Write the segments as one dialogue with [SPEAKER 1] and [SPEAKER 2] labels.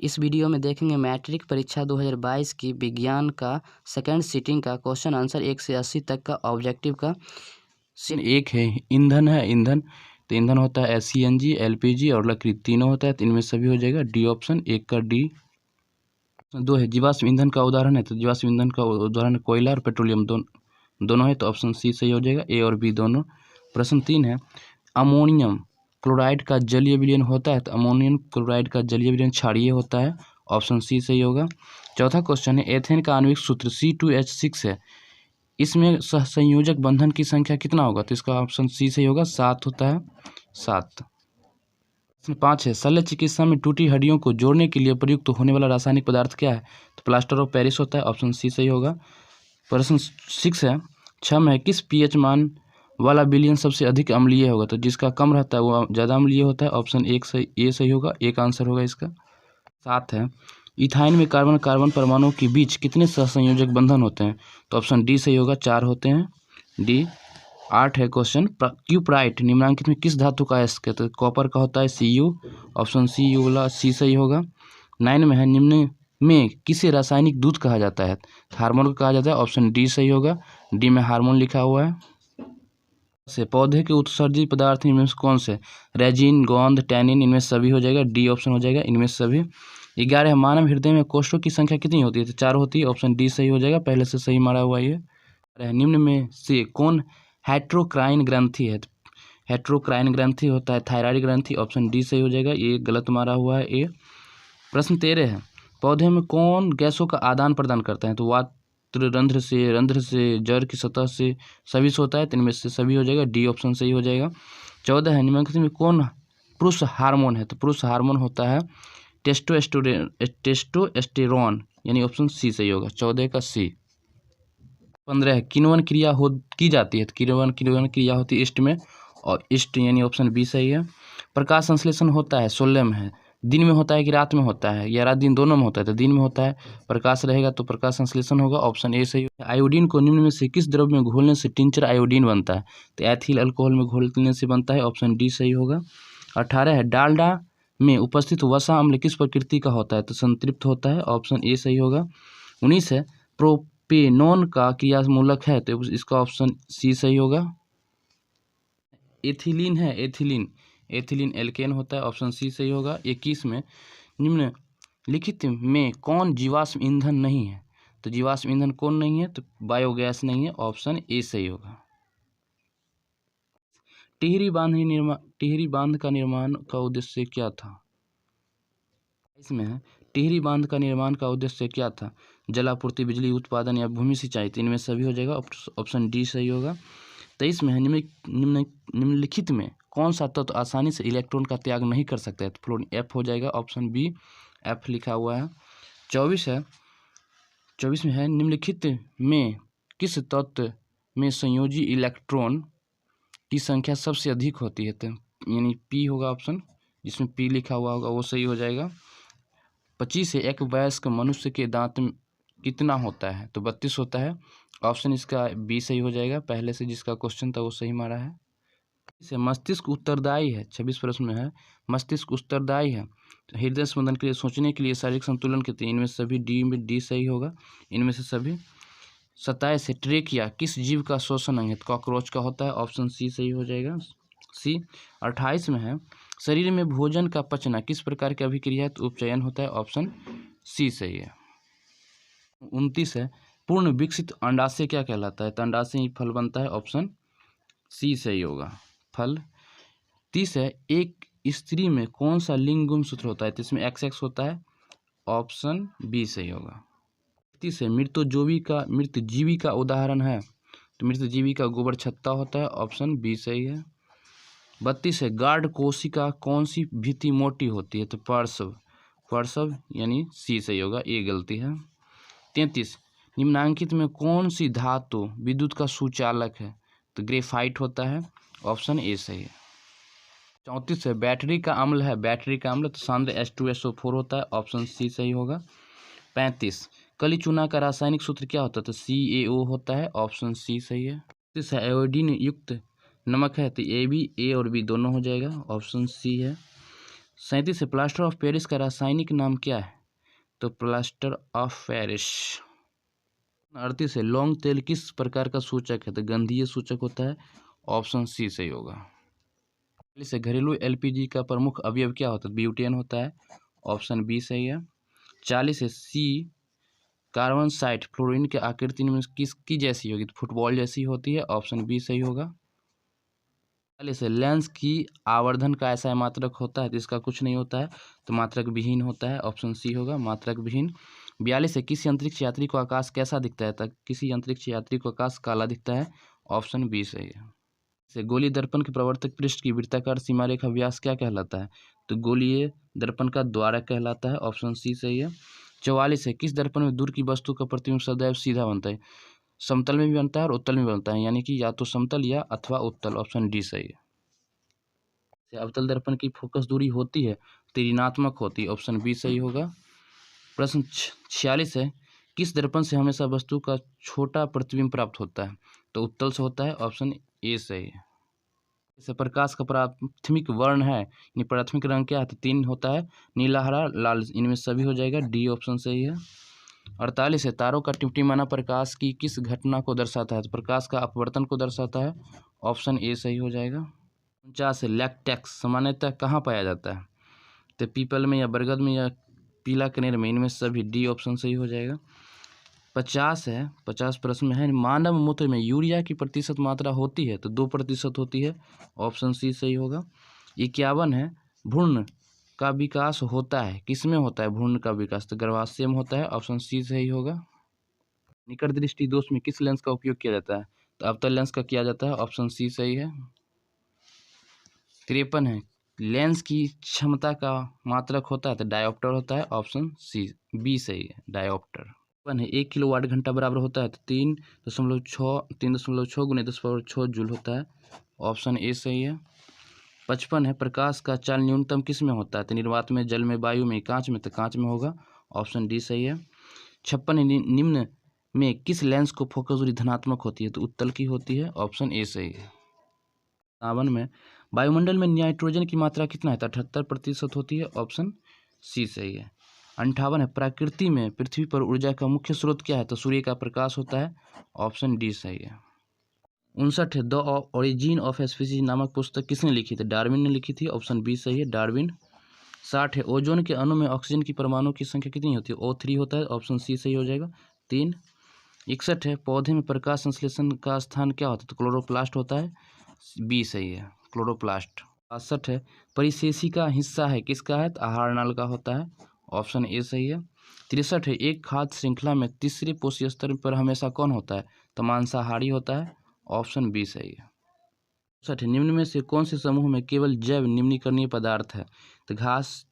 [SPEAKER 1] इस वीडियो में देखेंगे मैट्रिक परीक्षा 2022 की विज्ञान का सेकंड सीटिंग का क्वेश्चन आंसर 1 से 80 तक का ऑब्जेक्टिव का।
[SPEAKER 2] एक है ईंधन है ईंधन, तो ईंधन होता है सीएनजी, एलपीजी और लकड़ी, तीनों होता है, तो इनमें सभी हो जाएगा डी ऑप्शन, एक का डी। दो है जीवाश्म ईंधन का उदाहरण है, तो जीवाश्म ईंधन का उदाहरण कोयला और पेट्रोलियम दोनों है, तो ऑप्शन सी सही हो जाएगा, ए और बी दोनों। प्रश्न 3 है अमोनियम क्लोराइड का जलीय विलयन होता है, तो अमोनियम क्लोराइड का जलीय विलयन क्षारीय होता है, ऑप्शन सी सही होगा। चौथा क्वेश्चन है एथेन का आणविक सूत्र C2H6 है, इसमें सहसंयोजक बंधन की संख्या कितना होगा, तो इसका ऑप्शन सी सही होगा, 7 होता है, 7। प्रश्न 5 है शल्य चिकित्सा में टूटी हड्डियों को जोड़ने के लिए प्रयुक्त होने वाला रासायनिक पदार्थ क्या है, तो प्लास्टर ऑफ पेरिस होता है, ऑप्शन सी सही होगा। प्रश्न 6 है क्षम है किस पीएच मान वाला विलयन सबसे अधिक अम्लीय होगा, तो जिसका कम रहता है वो ज़्यादा अम्लीय होता है, ऑप्शन ए सही होगा, एक आंसर होगा इसका। 7 है इथाइन में कार्बन कार्बन परमाणुओं के बीच कितने सहसंयोजक बंधन होते हैं, तो ऑप्शन डी सही होगा, 4 होते हैं, डी। 8 है क्वेश्चन क्यूप्राइट निम्नलिखित में किस धातु का अयस्क है, तो कॉपर का होता है Cu, ऑप्शन सी यू वाला सी सही होगा। 9 में है निम्न में किसे रासायनिक दूध कहा जाता है, हार्मोन को कहा जाता है, ऑप्शन डी सही होगा, डी में हार्मोन लिखा हुआ है। से पौधे के उत्सर्जित पदार्थ इनमें से कौन से, रेजिन, गोंद, टैनिन, इनमें सभी हो जाएगा, डी ऑप्शन हो जाएगा, इनमें सभी। 11 मानव हृदय में कोष्ठों की संख्या कितनी होती है, तो 4 होती है, ऑप्शन डी सही हो जाएगा, पहले से सही मारा हुआ ये। निम्न में से कौन हेट्रोक्राइन ग्रंथि है, हेट्रोक्राइन ग्रंथि होता है थायराइड ग्रंथि, ऑप्शन डी सही हो जाएगा, ये गलत मारा हुआ है ए। प्रश्न 13 है पौधे में कौन गैसों का आदान प्रदान करते हैं, तो वात्र रंध्र से जड़ की सतह से सभी से होता है, तो इनमें से सभी हो जाएगा, डी ऑप्शन सही हो जाएगा। 14 है निम्नलिखित में कौन पुरुष हार्मोन है, तो पुरुष हार्मोन होता है टेस्टोस्टेरोन, यानी ऑप्शन सी सही होगा, 14 का सी। 15 है किण्वन क्रिया की जाती है, तो किण्वन क्रिया होती है ईस्ट में, और ईस्ट यानी ऑप्शन बी सही है। प्रकाश संश्लेषण होता है 16 में है, दिन में होता है कि रात में होता है, या रात दिन दोनों में होता है, तो दिन में होता है, प्रकाश रहेगा तो प्रकाश संश्लेषण होगा, ऑप्शन ए सही है। आयोडीन को निम्न में से किस द्रव्य में घोलने से टिंचर आयोडीन बनता है, तो एथिल अल्कोहल में घोलने से बनता है, ऑप्शन डी सही होगा। 18 है डालडा में उपस्थित वसा अम्ल किस प्रकृति का होता है, तो संतृप्त होता है, ऑप्शन ए सही होगा। 19 है प्रोपेनॉन का क्रियामूलक है, तो इसका ऑप्शन सी सही होगा। एथिलीन है एथिलीन एल्केन होता है, ऑप्शन सी सही होगा। 21 में निम्नलिखित में कौन जीवाश्म ईंधन नहीं है, तो जीवाश्म ईंधन कौन नहीं है, तो बायोगैस नहीं है, ऑप्शन ए सही होगा। टिहरी बांध का निर्माण का उद्देश्य क्या था, इसमें है टिहरी बांध का निर्माण का उद्देश्य क्या था, जलापूर्ति, बिजली उत्पादन या भूमि सिंचाई, तो इनमें सभी हो जाएगा, ऑप्शन डी सही होगा। 23 में है निम्नलिखित में कौन सा तत्व आसानी से इलेक्ट्रॉन का त्याग नहीं कर सकता है, तो फ्लोरीन, एफ हो जाएगा, ऑप्शन बी एफ लिखा हुआ है। 24 में है निम्नलिखित में किस तत्व में संयोजी इलेक्ट्रॉन की संख्या सबसे अधिक होती है, तो यानी पी होगा ऑप्शन, जिसमें पी लिखा हुआ होगा वो सही हो जाएगा। 25 है एक वयस्क मनुष्य के दांत कितना होता है, तो 32 होता है, ऑप्शन इसका बी सही हो जाएगा, पहले से जिसका क्वेश्चन था वो सही मारा है। इसे मस्तिष्क उत्तरदायी है, 26 प्रश्न में है मस्तिष्क उत्तरदायी है, तो हृदय स्पंदन के लिए, सोचने के लिए, शारीरिक संतुलन के लिए, इनमें सभी डी सही होगा, इनमें से सभी। 27 है ट्रेकिया किस जीव का श्वसन अंग है, तो कॉकरोच का होता है, ऑप्शन सी सही हो जाएगा, सी। 28 में है शरीर में भोजन का पचना किस प्रकार की अभिक्रिया है, तो उपचयन होता है, ऑप्शन सी सही है। 29 है पूर्ण विकसित अंडाशय क्या कहलाता है, तो अंडाशय ही फल बनता है, ऑप्शन सी सही होगा, फल। 30 है एक स्त्री में कौन सा लिंग गुणसूत्र होता है, तो इसमें XX होता है, ऑप्शन बी सही होगा। 31 है मृतजीवी का उदाहरण है, तो मृतजीवी का गोबर छत्ता होता है, ऑप्शन बी सही है। 32 है गार्ड कोशिका कौन सी भित्ति मोटी होती है, तो पार्श्व यानी सी सही होगा, ये गलती है। 33 निम्नांकित में कौन सी धातु विद्युत का सुचालक है, तो ग्रेफाइट होता है, ऑप्शन ए सही है। 34 है बैटरी का अम्ल तो सांद्र H2SO4 होता है, ऑप्शन सी सही होगा। 35 कली चूना का रासायनिक सूत्र क्या होता है, तो CaO होता है, ऑप्शन सी सही है। 36 है आयोडीन युक्त नमक है, तो ए और बी दोनों हो जाएगा, ऑप्शन सी है। 37 है, प्लास्टर ऑफ पेरिस का रासायनिक नाम क्या है? तो प्लास्टर ऑफ पेरिस। 38 है, लौंग तेल किस प्रकार का सूचक है? तो गंधीय सूचक होता है, ऑप्शन सी सही होगा। 40 है, घरेलू एलपीजी का प्रमुख अवयव क्या होता है? ब्यूटेन होता है, ऑप्शन बी सही है। 40 है, सी कार्बन साइट फ्लोरीन के आकृति में किसकी जैसी होगी? तो फुटबॉल जैसी होती है, ऑप्शन बी सही होगा। 40 है, लेंस की आवर्धन का ऐसा मात्रक होता है तो इसका कुछ नहीं होता है, तो मात्रक विहीन होता है, ऑप्शन सी होगा मात्रक विहीन। 42 है, किसी अंतरिक्ष यात्री को आकाश कैसा दिखता है? तो किसी अंतरिक्ष यात्री को आकाश काला दिखता है, ऑप्शन बी सही है। से गोलीय दर्पण के प्रवर्तक पृष्ठ की वृत्ताकार सीमा रेखा व्यास क्या कहलाता है? तो गोलीय दर्पण का द्वारक कहलाता है, ऑप्शन सी सही है। 44 है, किस दर्पण में दूर की वस्तु का प्रतिबिंब सदैव सीधा बनता है? समतल में भी बनता है और उत्तल में बनता है, यानी कि या तो समतल या अथवा उत्तल, ऑप्शन डी सही है। अवतल दर्पण की फोकस दूरी होती है तो ऋणात्मक होती है, ऑप्शन बी सही होगा। प्रश्न 46 है, किस दर्पण से हमेशा वस्तु का छोटा प्रतिबिंब प्राप्त होता है? तो उत्तल से होता है, ऑप्शन ए सही है। जैसे प्रकाश का प्राथमिक वर्ण है, यानी प्राथमिक रंग क्या है? तो 3 होता है, नीला, हरा, लाल, इनमें सभी हो जाएगा, डी ऑप्शन सही है। 48 है, तारों का टिमटिमाना प्रकाश की किस घटना को दर्शाता है? तो प्रकाश का अपवर्तन को दर्शाता है, ऑप्शन ए सही हो जाएगा। 49 है, लैक्टेक्स सामान्यतः कहाँ पाया जाता है? तो पीपल में या बरगद में या पीला कनेर में, इनमें सभी, डी ऑप्शन सही हो जाएगा। 50 है, 50 प्रश्न में है, मानव मूत्र में यूरिया की प्रतिशत मात्रा होती है? तो 2% होती है, ऑप्शन सी सही होगा। 51 है, भ्रूण का विकास होता है, किसमें होता है भ्रूण का विकास? तो गर्भाशय में होता है, ऑप्शन सी सही होगा। निकट दृष्टि दोष में किस लेंस का उपयोग किया जाता है? तो अवतल लेंस का किया जाता है, ऑप्शन सी सही है। 53 है, लेंस की क्षमता का मात्रक होता है? तो डायोप्टर होता है, ऑप्शन सी बी सही है, डायोप्टर। 1 है, 1 किलोवाट घंटा बराबर होता है? तो 3.6 गुने 10⁻6 जूल होता है, ऑप्शन ए सही है। 55 है, प्रकाश का चाल न्यूनतम किस में होता है? तो निर्वात में, जल में, वायु में, कांच में? तो कांच में होगा, ऑप्शन डी सही है। 56 है, निम्न में किस लेंस को फोकस दूरी धनात्मक होती है? तो उत्तल की होती है, ऑप्शन ए सही है। 57 में वायुमंडल में नाइट्रोजन की मात्रा कितना है? तो 78% होती है, ऑप्शन सी सही है। 58 है, प्रकृति में पृथ्वी पर ऊर्जा का मुख्य स्रोत क्या है? तो सूर्य का प्रकाश होता है, ऑप्शन डी सही है। 59 है, द ओरिजिन ऑफ स्पीसीज नामक पुस्तक किसने लिखी थी? डार्विन ने लिखी थी, ऑप्शन बी सही है, डार्विन। 60 है, ओजोन के अणु में ऑक्सीजन की परमाणु की संख्या कितनी होती है? O3 होता है, ऑप्शन सी सही हो जाएगा, 3। 61 है, पौधे में प्रकाश संश्लेषण का स्थान क्या होता है? तो क्लोरोप्लास्ट होता है, बी सही है, क्लोरोप्लास्ट। 62 है, परिशेषी का हिस्सा है, किसका है? तो आहार नाल का होता है, ऑप्शन ए सही है। 63 है, एक खाद्य श्रृंखला में तीसरे पोषक स्तर पर हमेशा कौन होता है? तो मांसाहारी होता है, ऑप्शन बी सही है। 64 है, निम्न में से कौन से समूह में केवल जैव निम्नीकरणीय पदार्थ है? तो घास,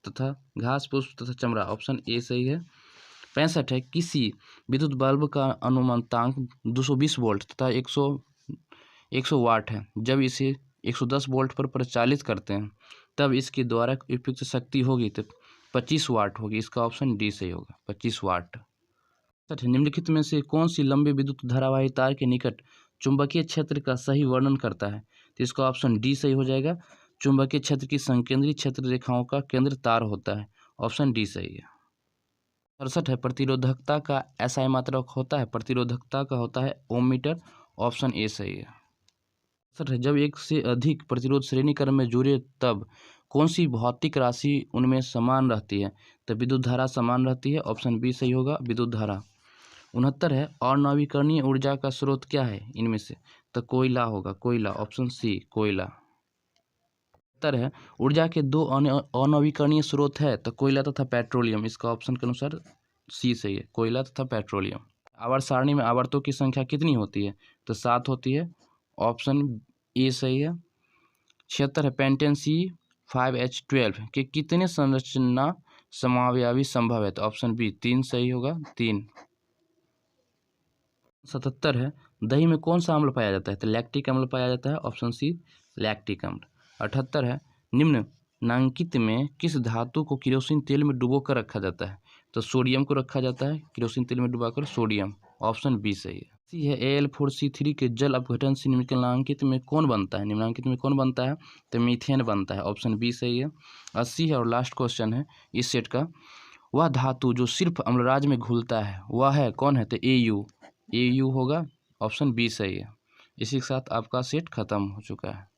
[SPEAKER 2] पुष्प तथा चमड़ा, ऑप्शन ए सही है। 65 है, किसी विद्युत बल्ब का अनुमानतांक 220 वोल्ट तथा 100 वाट है, जब इसे 110 वोल्ट पर प्रचालित करते हैं तब इसके द्वारा उपयुक्त शक्ति होगी तो 25 वाट होगी, इसका ऑप्शन डी सही होगा, 25 वाट। निम्नलिखित में से कौन सी लंबे विद्युत धारावाही तार के निकट चुंबकीय क्षेत्र का सही वर्णन करता है? तो इसका ऑप्शन डी सही हो जाएगा, चुंबकीय क्षेत्र की संकेंद्रीय क्षेत्र रेखाओं का केंद्र तार होता है, ऑप्शन डी सही है। 67 है, प्रतिरोधकता का एसआई मात्रक होता है? प्रतिरोधकता का होता है ओम मीटर, ऑप्शन ए सही है। 67 है, जब एक से अधिक प्रतिरोध श्रेणी क्रम में जुड़े तब कौन सी भौतिक राशि उनमें समान रहती है? तो विद्युत धारा समान रहती है, ऑप्शन बी सही होगा, विद्युत धारा। 69 है, और नवीकरणीय ऊर्जा का स्रोत क्या है इनमें से? तो कोयला होगा, कोयला, ऑप्शन सी कोयला। 70 है, ऊर्जा के दो अनवीकरणीय स्रोत है? तो कोयला तथा पेट्रोलियम, इसका ऑप्शन के अनुसार सी सही है, कोयला तथा पेट्रोलियम। आवर्त सारणी में आवर्तों की संख्या कितनी होती है? तो 7 होती है, ऑप्शन ए सही है। 76 है, पेंटेन C5H12 के कितने संरचना समावयवी संभव है? तो ऑप्शन बी 3 सही होगा, 3। 77 है, दही में कौन सा अम्ल पाया जाता है? तो लैक्टिक अम्ल पाया जाता है, ऑप्शन सी लैक्टिक अम्ल। 78 है, निम्न नामांकित में किस धातु को केरोसिन तेल में डुबो कर रखा जाता है? तो सोडियम को रखा जाता है केरोसिन तेल में डुबाकर, सोडियम, ऑप्शन बी सही है। सी है Al4C3 के जल अपघटन से निम्नलिखित में कौन बनता है? निम्नलिखित में कौन बनता है? तो मीथेन बनता है, ऑप्शन बी सही है। 80 है और लास्ट क्वेश्चन है इस सेट का। वह धातु जो सिर्फ अम्लराज में घुलता है वह है कौन है? तो Au होगा, ऑप्शन बी सही है। इसी के साथ आपका सेट खत्म हो चुका है।